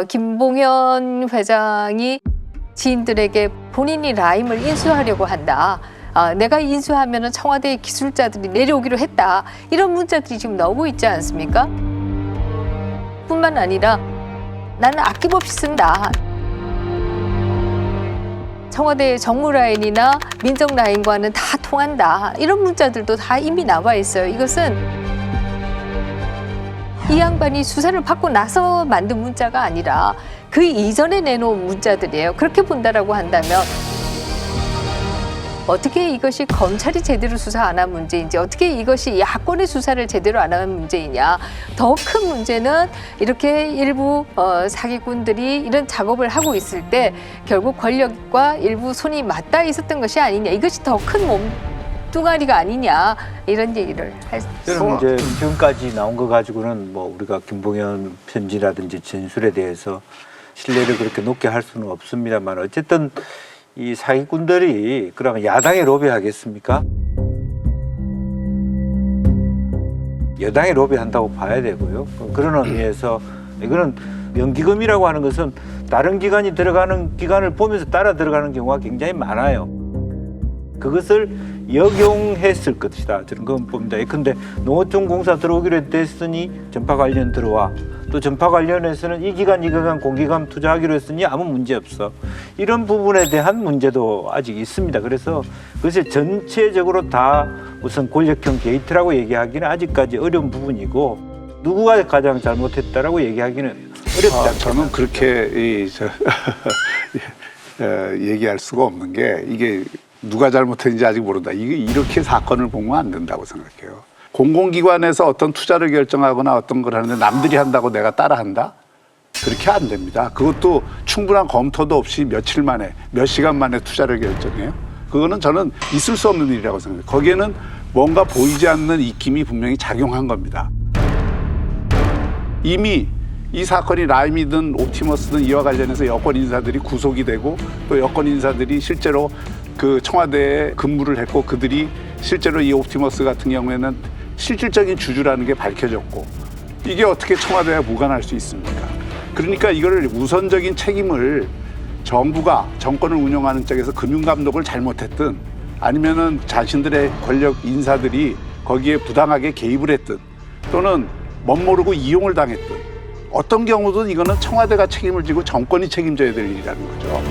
김봉현 회장이 지인들에게 본인이 라임을 인수하려고 한다. 내가 인수하면 청와대 기술자들이 내려오기로 했다. 이런 문자들이 지금 나오고 있지 않습니까? 뿐만 아니라 나는 아낌없이 쓴다. 청와대 정무 라인이나 민정 라인과는 다 통한다. 이런 문자들도 다 이미 나와 있어요. 이것은 이 양반이 수사를 받고 나서 만든 문자가 아니라 그 이전에 내놓은 문자들이에요. 그렇게 본다라고 한다면 어떻게 이것이 검찰이 제대로 수사 안 한 문제인지, 어떻게 이것이 야권의 수사를 제대로 안 한 문제이냐. 더 큰 문제는 이렇게 일부 사기꾼들이 이런 작업을 하고 있을 때 결국 권력과 일부 손이 맞닿아 있었던 것이 아니냐. 이것이 더 큰 몸뚱아리가 아니냐. 이런 얘기를 할 수 저는 이제 지금까지 나온 거 가지고는 뭐 우리가 김봉현 편지라든지 진술에 대해서 신뢰를 그렇게 높게 할 수는 없습니다만, 어쨌든 이 사기꾼들이 그러면 야당에 로비하겠습니까? 여당에 로비한다고 봐야 되고요. 그런 의미에서 이거는 연기금이라고 하는 것은 다른 기관이 들어가는 기관을 보면서 따라 들어가는 경우가 굉장히 많아요. 그것을 역용했을 것이다. 저는 그건 봅니다. 예컨대 농어촌공사 들어오기로 했으니 전파 관련 들어와. 또 전파 관련해서는 이 기관 공기감 투자하기로 했으니 아무 문제 없어. 이런 부분에 대한 문제도 아직 있습니다. 그래서 그것이 전체적으로 다 우선 권력형 게이트라고 얘기하기는 아직까지 어려운 부분이고, 누구가 가장 잘못했다라고 얘기하기는 어렵다. 저는 그렇게 얘기할 수가 없는 게, 이게 누가 잘못했는지 아직 모른다. 이게 이렇게 사건을 보면 안 된다고 생각해요. 공공기관에서 어떤 투자를 결정하거나 어떤 걸 하는데 남들이 한다고 내가 따라한다? 그렇게 안 됩니다. 그것도 충분한 검토도 없이 며칠 만에, 몇 시간 만에 투자를 결정해요. 그거는 저는 있을 수 없는 일이라고 생각해요. 거기에는 뭔가 보이지 않는 입김이 분명히 작용한 겁니다. 이미 이 사건이 라임이든 옵티머스든 이와 관련해서 여권 인사들이 구속이 되고, 또 여권 인사들이 실제로 그 청와대에 근무를 했고, 그들이 실제로 이 옵티머스 같은 경우에는 실질적인 주주라는 게 밝혀졌고, 이게 어떻게 청와대와 무관할 수 있습니까? 그러니까 이걸 우선적인 책임을 정부가 정권을 운영하는 쪽에서 금융감독을 잘못했든, 아니면은 자신들의 권력 인사들이 거기에 부당하게 개입을 했든, 또는 멋모르고 이용을 당했든, 어떤 경우든 이거는 청와대가 책임을 지고 정권이 책임져야 될 일이라는 거죠.